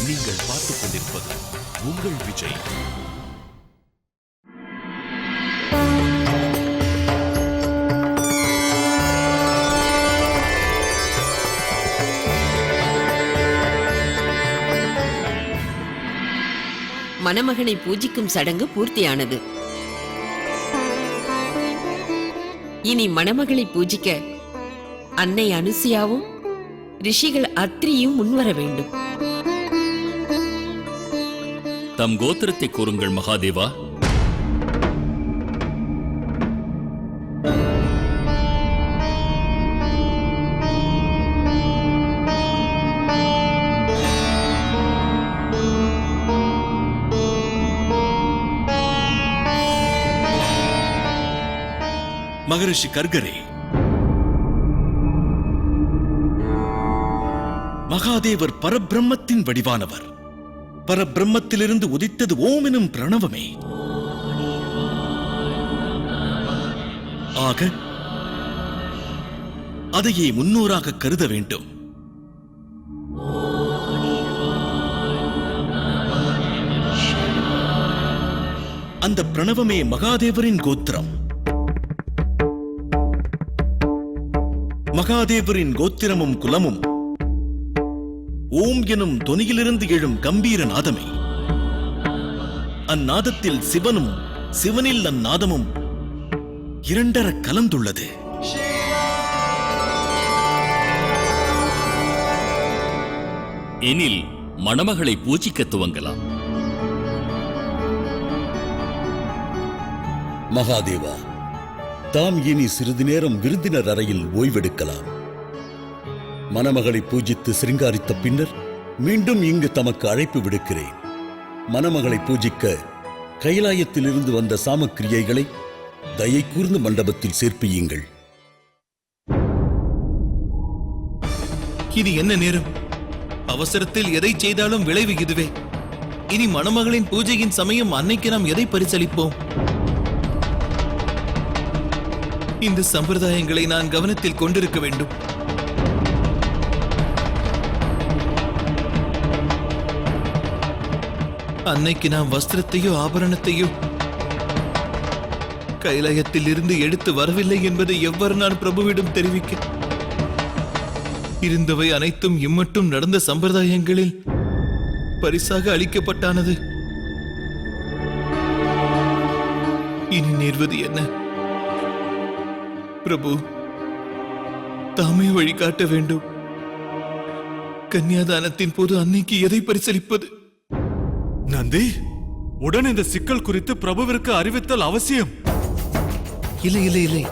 நீங்கள் பார்த்துக் கொண்டிருப்பது உங்கள் விஜய். மணமகனை பூஜிக்கும் சடங்கு பூர்த்தியானது. இனி மணமகளை பூஜிக்க அன்னை அனுசியாவும் ரிஷிகள் அத்ரியும் முன்வர வேண்டும். தம் கோத்திரத்தை கூறுங்கள் மகாதேவா. மகரிஷி கர்கரே, மகாதேவர் பரபிரம்மத்தின் வடிவானவர். பரபிரம்மத்திலிருந்து உதித்தது ஓம் எனும் பிரணவமே. ஆக அதையே முன்னோராக கருத வேண்டும். அந்த பிரணவமே மகாதேவரின் கோத்திரம். மகாதேவரின் கோத்திரமும் குலமும் ஓம் எனும் தொனியிலிருந்து எழும் கம்பீர நாதமே. அந்நாதத்தில் சிவனும் சிவனில் அந்நாதமும் இரண்டர கலந்துள்ளது. எனில் மணமகளை பூஜிக்க துவங்கலாம். மகாதேவா, தாம் இனி சிறிது நேரம் விருந்தினர் அறையில் ஓய்வெடுக்கலாம். மணமகளை பூஜித்து சிருங்காரித்த பின்னர் மீண்டும் இங்கு தமக்கு அழைப்பு விடுக்கிறேன். மணமகளை பூஜிக்க கைலாயத்திலிருந்து வந்த சாமக்கிரியைகளை தயை கூர்ந்த மண்டபத்தில் சேர்ப்பியுங்கள். இது என்ன நேரம்? அவசரத்தில் எதை செய்தாலும் விளைவு இதுவே. இனி மணமகளின் பூஜையின் சமயம் அன்னைக்கு நாம் எதை பரிசளிப்போம்? இந்த சம்பிரதாயங்களை நான் கவனத்தில் கொண்டிருக்க வேண்டும். அன்னைக்கு நாம் வஸ்திரத்தையோ ஆபரணத்தையோ கைலாயத்தில் இருந்து எடுத்து வரவில்லை என்பதை எவ்வாறு நான் பிரபுவிடம் தெரிவிக்க? இருந்தவை அனைத்தும் இம்மட்டும் நடந்த சம்பிரதாயங்களில் பரிசாக அளிக்கப்பட்டானது. இனி நேர்வது என்ன? பிரபு, தாமே வழிகாட்ட வேண்டும். கன்னியாதானத்தின் போது அன்னைக்கு எதை பரிசளிப்பது? நந்தி, உடன் இந்த சிக்கல் குறித்து பிரபுவிற்கு அறிவித்தல் அவசியம். இல்லை இல்லை இல்லை,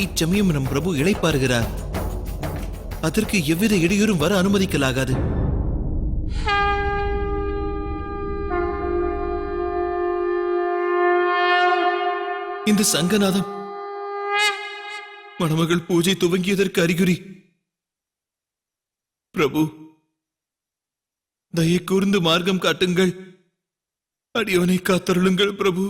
இச்சமயம் நம் பிரபு இளைப்பாறுகிறார். அதற்கு எவ்வித இடையூறும் வர அனுமதிக்கலாகாது. இந்த சங்கநாதம் மணமகள் பூஜை துவங்கியதற்கு அறிகுறி. பிரபு, தயை கூர்ந்து மார்க்கம் காட்டுங்கள். அடியவனை காத்தருளுங்கள் பிரபு.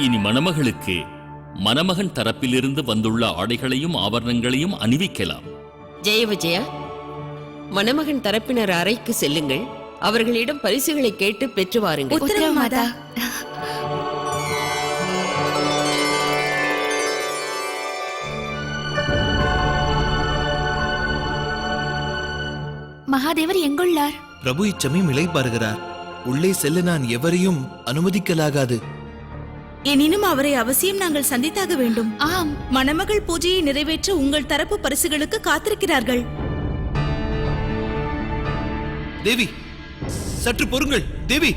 இனி மணமகளுக்கு மணமகன் தரப்பிலிருந்து வந்துள்ள ஆடைகளையும் ஆபரணங்களையும் அணிவிக்கலாம். ஜெய விஜயா, மணமகன் தரப்பினர் அறைக்கு செல்லுங்கள். அவர்களிடம் பரிசுகளை கேட்டு பெற்று வாருங்கள். உத்தரவு மாதா. மகாதேவர் எங்குள்ளார்? பிரபு இச்சமயம் இளைப்பாறுகிறார். உள்ளே செல்ல நான் எவரையும் அனுமதிக்கலாகாது. எனினும் அவரை அவசியம் நாங்கள் சந்தித்தாக வேண்டும். ஆம், மணமகள் பூஜையை நிறைவேற்ற உங்கள் தரப்பு பரிசுகளுக்கு காத்திருக்கிறார்கள். தேவி, சற்று பொறுங்கள். தேவி,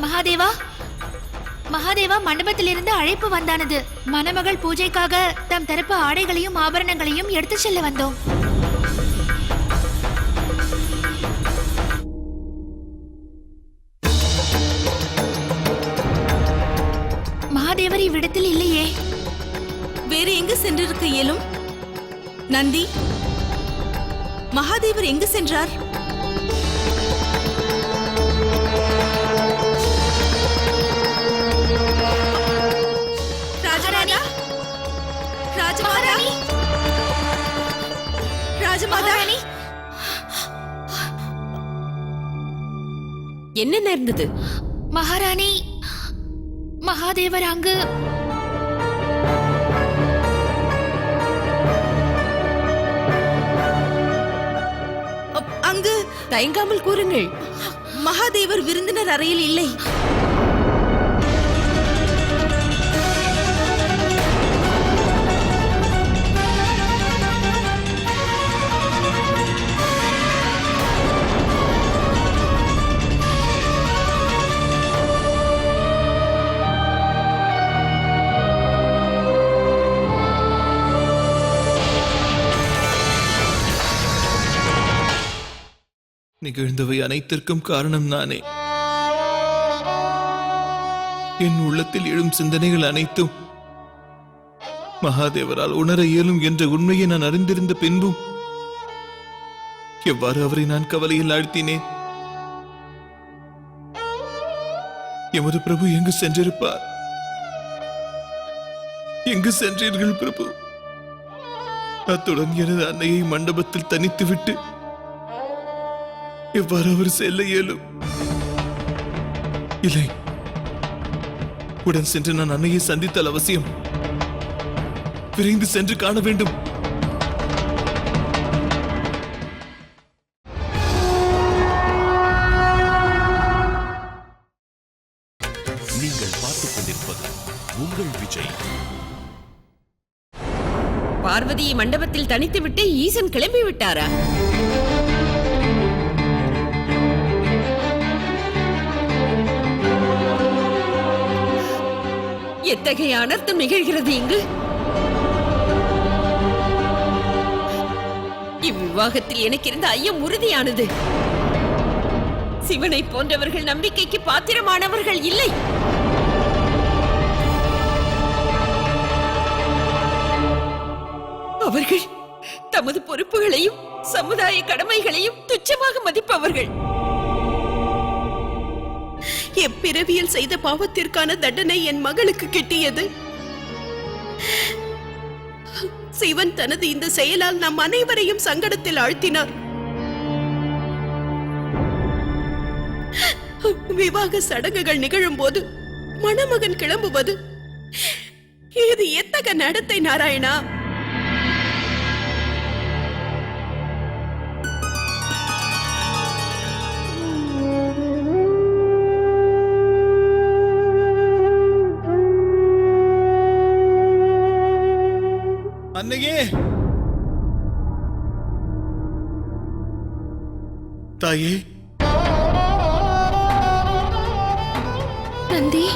மகாதேவா, மகாதேவா, மண்டபத்திலிருந்து அழைப்பு வந்தானது. மணமகள் பூஜைக்காக தம் தரப்பு ஆடைகளையும் ஆபரணங்களையும் எடுத்து செல்ல வந்தோம். மகாதேவர் இவ்விடத்தில் இல்லையே. வேறு எங்கு சென்றிருக்க இயலும்? நந்தி, மகாதேவர் எங்கு சென்றார்? ராஜமாதா, ராஜமாதா, ராஜமாதா, என்ன நேர்ந்தது? மகாராணி, மகாதேவர் அங்கு அங்கு தயங்காமல் கூறுங்கள். மகாதேவர் விருந்தினர் அறையில் இல்லை. நிகழ்ந்தவை அனைத்திற்கும் காரணம் நானே. என் உள்ளத்தில் எழும் சிந்தனைகள் அனைத்தும் மகாதேவரால் உணர இயலும் என்ற உண்மையை நான் அறிந்திருந்த பின்பும் எவ்வாறு அவரை நான் கவலையில் ஆழ்த்தினேன். எமது பிரபு எங்கு சென்றிருப்பார்? எங்கு சென்றீர்கள் பிரபு? அத்துடன் எனது அன்னையை மண்டபத்தில் தனித்துவிட்டு எவ்வாறு அவர் செல்ல இயலும்? இல்லை, உடன் சென்று நான் அன்னையை சந்தித்தல் அவசியம். விரைந்து சென்று காண வேண்டும். நீங்கள் பார்த்துக் கொண்டிருப்பது உங்கள் விஜய். பார்வதியை மண்டபத்தில் தனித்துவிட்டு ஈசன் கிளம்பி விட்டாரா? எத்தகைய அனர்த்தம் நிகழ்கிறது இங்கு? இவ்விவாகத்தில் எனக்கு இருந்த ஐயம் உறுதியானது. சிவனை போன்றவர்கள் நம்பிக்கைக்கு பாத்திரமானவர்கள் இல்லை. அவர்கள் தமது பொறுப்புகளையும் சமுதாய கடமைகளையும் துச்சமாக மதிப்பவர்கள். எப்பிறவியில் செய்த பாவத்திற்கான தண்டனை என் மகளுக்கு கிட்டியது. சிவன் தனது இந்த செயலால் நம் அனைவரையும் சங்கடத்தில் ஆழ்த்தினார். விவாக சடங்குகள் நிகழும் போது மணமகன் கிளம்புவது இது எத்தகைய நடத்தை நாராயணா? அன்னையே, தாயே, நந்தி,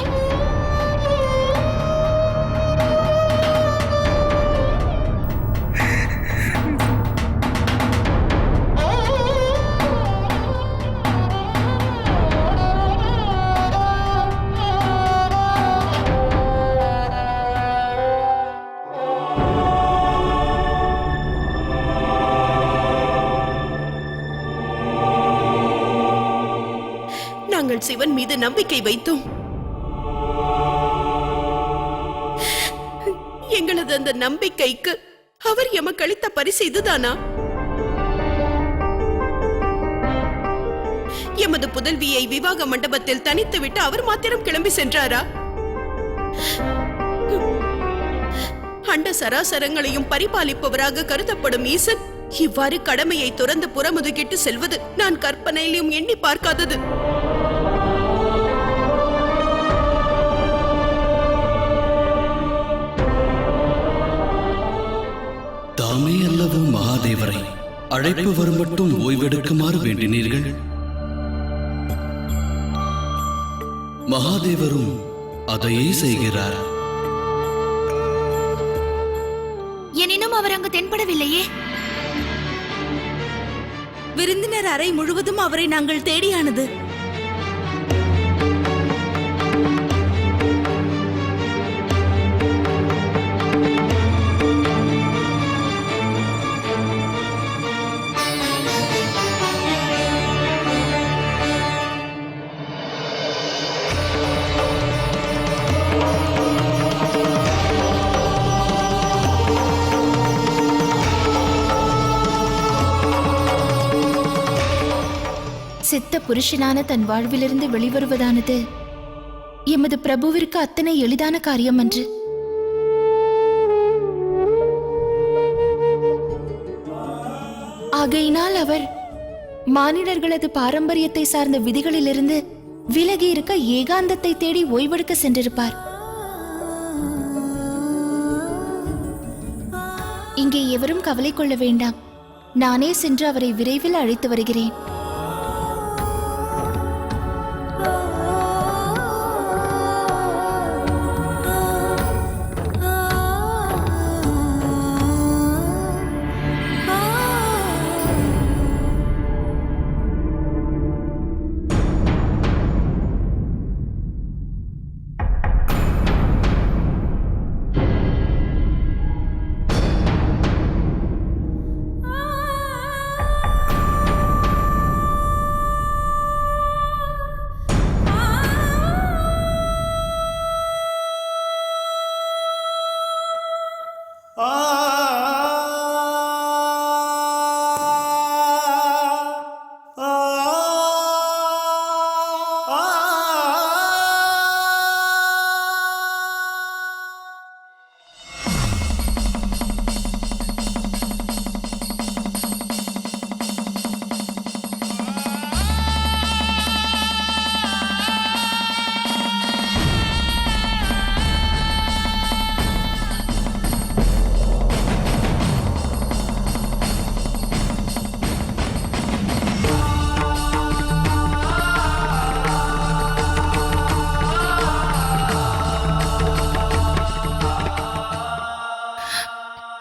நாங்கள் சிவன் மீது நம்பிக்கை வைத்தோம். எங்களது அந்த நம்பிக்கைக்கு அவர் எமக்கு அளித்த பரிசு இதுதானா? எமது புதல்வியை விவாக மண்டபத்தில் தனித்துவிட்டு அவர் மாத்திரம் கிளம்பி சென்றாரா? அண்ட சராசரங்களையும் பரிபாலிப்பவராக கருதப்படும் ஈசன் இவ்வாறு கடமையை துறந்து புறமுதுகிட்டு செல்வது நான் கற்பனையிலும் எண்ணி பார்க்காதது. தாமே அல்லவோ மகாதேவரை அழைப்பு வரும் மட்டும் ஓய்வெடுக்குமாறு வேண்டினீர்கள். மகாதேவரும் அதையே செய்கிறார். எனினும் அவர் அங்கு தென்படவில்லையே. விருந்தினர் அறை முழுவதும் அவரை நாங்கள் தேடியானது. சித்த புருஷனான தன் வாழ்விலிருந்து வெளிவருவதானது எமது பிரபுவிற்கு அத்தனை எளிதான காரியம் அன்று. ஆகையினால் அவர் மானிடர்களது பாரம்பரியத்தை சார்ந்த விதிகளிலிருந்து விலகி இருக்க ஏகாந்தத்தை தேடி ஓய்வெடுக்க சென்றிருப்பார். இங்கே எவரும் கவலை கொள்ள வேண்டாம். நானே சென்று அவரை விரைவில் அழைத்து வருகிறேன்.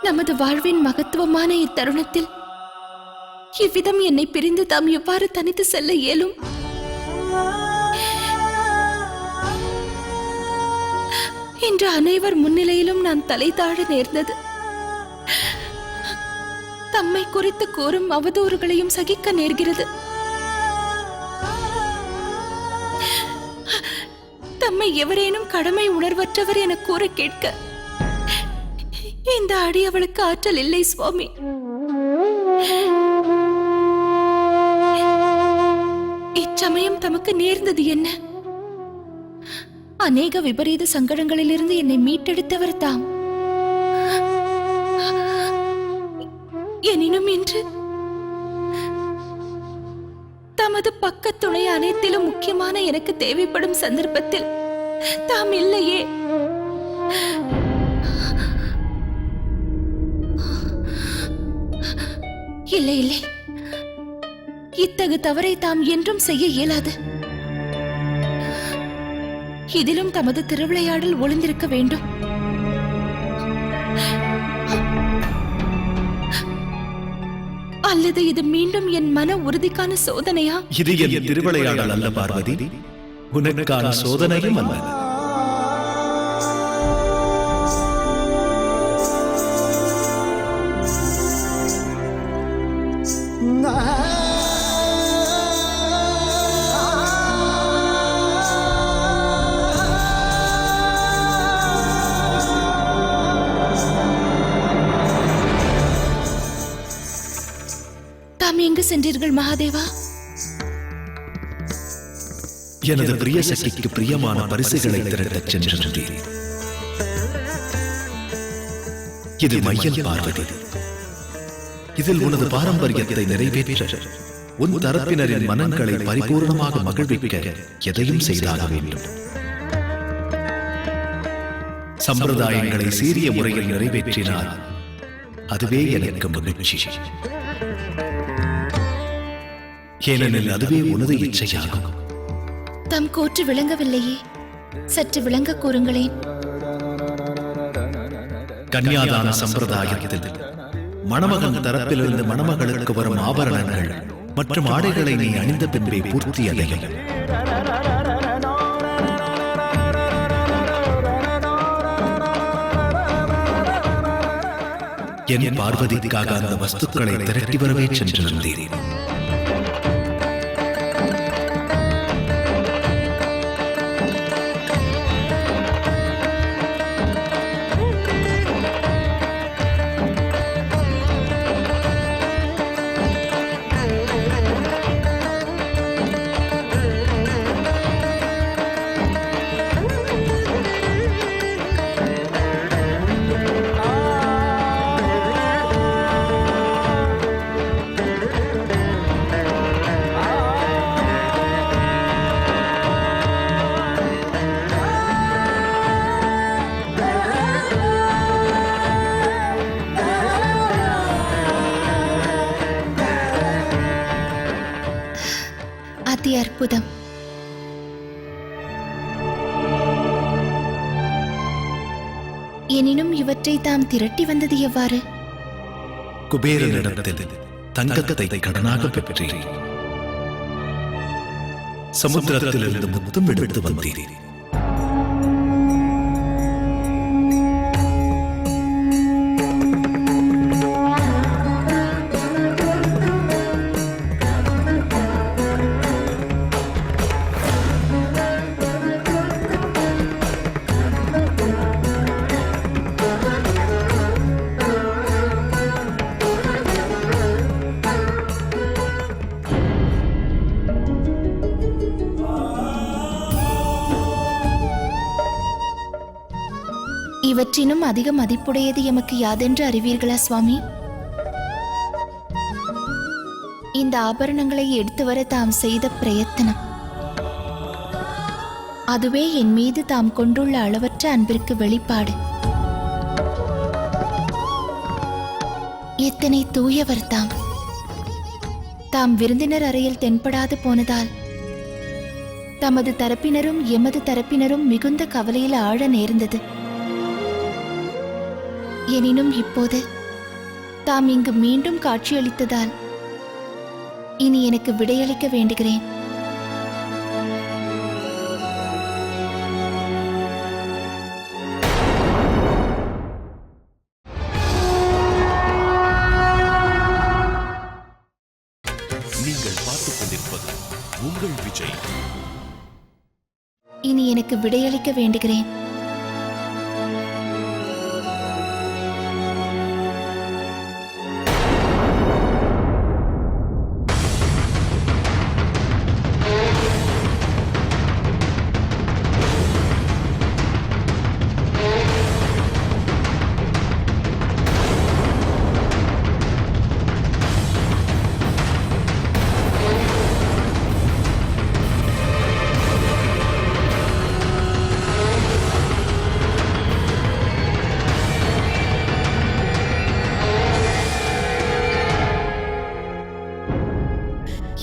நமது வாழ்வின் மகத்துவமான இத்தருணத்தில் இவ்விதம் என்னை பிரிந்து தாம் எவ்வாறு தனித்து செல்ல இயலும்? இன்று அனைவர் முன்னிலையிலும் நான் தலை தாழ நேர்ந்தது. தம்மை குறித்து கூறும் அவதூறுகளையும் சகிக்க நேர்கிறது. தம்மை எவரேனும் கடமை உணர்வற்றவர் என கூற கேட்க இந்த அடியவளுக்கு ஆற்றல் இல்லை சுவாமி. இச்சமயம் தமக்கு நேர்ந்தது என்ன? அநேக விபரீத சங்கடங்களிலிருந்து என்னை மீட்டெடுத்தவர் தாம். எனினும் இன்று தமது பக்கத்துணை அனைத்திலும் முக்கியமான எனக்கு தேவைப்படும் சந்தர்ப்பத்தில் தாம் இல்லையே. இல்லை இல்லை, இத்தகு தவறை தாம் என்றும் செய்ய இயலாது. இதிலும் தமது திருவிளையாடல் ஒளிந்திருக்க வேண்டும். அல்லது இது மீண்டும் என் மன உறுதிக்கான சோதனையா? இது என் திருவிளையாடல் அல்ல பார்வதி, உனக்கான சோதனையும் அல்ல. தாம் எங்கு சென்றீர்கள் மகாதேவா? எனது பிரிய சக்திக்கு பிரியமான பரிசுகளை திரட்டச் சென்றேன். இது மையல் பார்வதி. இதில் உனது பாரம்பரியத்தை நிறைவேற்ற உன் தரப்பினரின் மனங்களை பரிபூர்ணமாக மகிழ்விக்க எதையும் செய்தாக வேண்டும். சம்பிரதாயங்களை சீரிய முறையில் நிறைவேற்றினால் அதுவே எனக்கு மகிழ்ச்சி. ஏனெனில் அதுவே உனது இச்சையாகும். தம் கூற்று விளங்கவில்லையே, சற்று விளங்க கூறுங்களேன். கன்னியாதான சம்பிரதாயத்தில் மணமகன் தரப்பிலிருந்து மணமகளுக்கு வரும் ஆபரணங்கள் மற்றும் ஆடைகளை நீ அணிந்த பின்பே பூர்த்தி அடையும். என் பார்வதிக்காக அந்த வஸ்துக்களை திரட்டி வரவே சென்றிருந்தேன். அதி அற்புதம். எனினும் இவற்றை தாம் திரட்டி வந்தது எவ்வாறு? குபேரனிடத்தில் தங்கத்தை கடனாக பெற்றேன். சமுத்திரத்திலிருந்து முத்தம் எடுத்து வந்தேன். இவற்றினும் அதிக மதிப்புடையது எமக்கு யாதென்று அறிவீர்களா சுவாமி? இந்த ஆபரணங்களை எடுத்து வர தாம் செய்த பிரயத்தனம், அதுவே என் மீது தாம் கொண்டுள்ள அளவற்ற அன்பிற்கு வெளிப்பாடு. எத்தனை தூயவர் தாம்! தாம் விருந்தினர் அறையில் தென்படாது போனதால் தமது தரப்பினரும் எமது தரப்பினரும் மிகுந்த கவலையில் ஆழ நேர்ந்தது. எனினும் இப்போது தாம் இங்கு மீண்டும் காட்சியளித்ததால் இனி எனக்கு விடையளிக்க வேண்டுகிறேன். நீங்கள் பார்த்துக் கொண்டிருப்பது உங்கள் விஜய். இனி எனக்கு விடையளிக்க வேண்டுகிறேன்.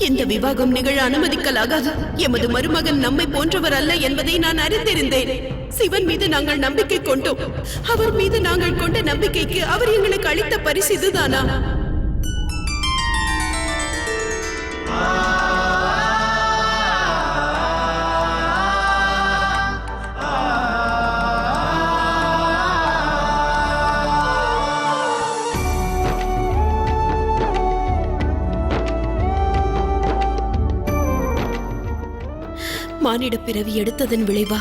இந்த விவாகம் நிகழ அனுமதிக்கலாகாது. எமது மருமகன் நம்மை போன்றவர் அல்ல என்பதை நான் அறிந்திருந்தேன். சிவன் மீது நாங்கள் நம்பிக்கை கொண்டோம். அவர் மீது நாங்கள் கொண்ட நம்பிக்கைக்கு அவர் எங்களுக்கு அளித்த பரிசு இதுதானா? மானிட பிறவி எடுத்ததன் விளைவா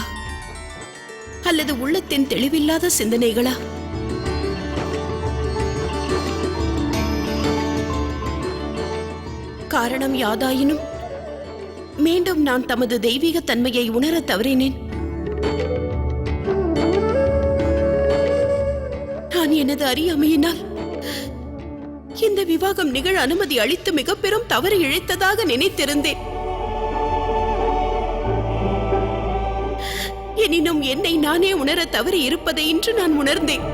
அல்லது உள்ளத்தின் தெளிவில்லாத சிந்தனைகளா? காரணம் யாதாயினும் மீண்டும் நான் தமது தெய்வீக தன்மையை உணர தவறினேன். நான் எனது அறியாமையினால் இந்த விவாகம் நிகழ அனுமதி அளித்து மிக பெரும் தவறு இழைத்ததாக நினைத்திருந்தேன். எனினும் என்னை நானே உணர தவறி இருப்பதை இன்று நான் உணர்ந்தேன்.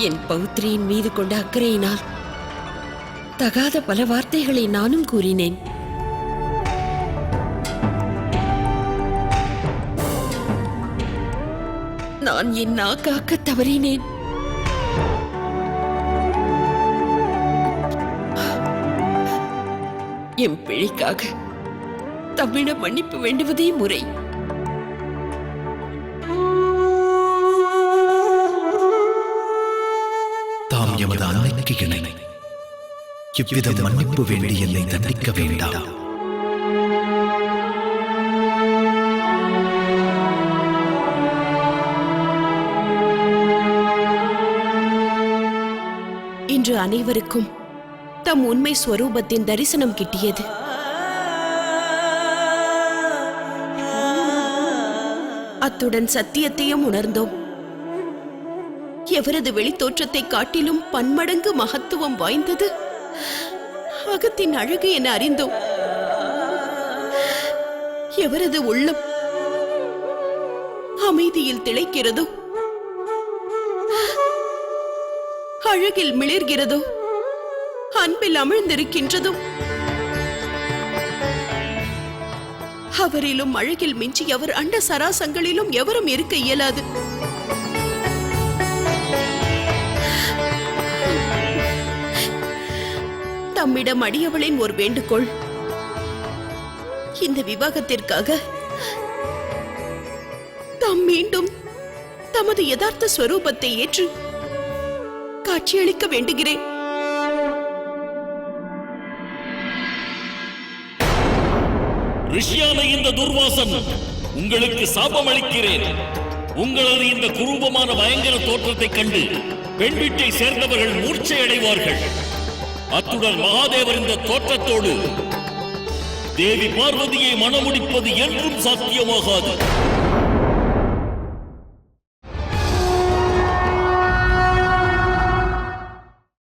என் பௌத்திரியின் மீது கொண்ட அக்கறையினால் தகாத பல வார்த்தைகளை நானும் கூறினேன். நான் என் நாக்காக்க தவறினேன். என் பிழைக்காக தம்மிடம் மன்னிப்பு வேண்டுவதே முறை. தாம் எமது அன்னைக்கு இணை இவ்விதம் மன்னிப்பு வேண்டி என்னை தண்டிக்க வேண்டாம். இன்று அனைவருக்கும் தம் உண்மை ஸ்வரூபத்தின் தரிசனம் கிட்டியது. அத்துடன் சத்தியத்தையும் உணர்ந்தோம். எவரது வெளித்தோற்றத்தை காட்டிலும் பன்மடங்கு மகத்துவம் வாய்ந்தது அகத்தின் அழகு என அறிந்தோம். எவரது உள்ளம் அமைதியில் திளைக்கிறதோ, அழகில் மிளிர்கிறதோ, அன்பில் அமிழ்ந்திருக்கின்றதோ, அவரிலும் அழகில் மிஞ்சி அவர் அண்ட சராசங்களிலும் எவரும் இருக்க இயலாது. தம்மிடம் அடியவளின் ஒரு வேண்டுகோள். இந்த விவாகத்திற்காக தாம் மீண்டும் தமது யதார்த்த ஸ்வரூபத்தை ஏற்று காட்சியளிக்க வேண்டுகிறேன். ரிஷியான இந்த துர்வாசன் உங்களுக்கு சாபம் அளிக்கிறேன். உங்களது இந்த குரூபமான பயங்கர தோற்றத்தை கண்டு பெண் வீட்டை சேர்ந்தவர்கள் மூர்ச்சை அடைவார்கள். அத்துடன் மகாதேவர் இந்த தோற்றத்தோடு தேவி பார்வதியை மணமுடிப்பது என்றும் சாத்தியமாகாது.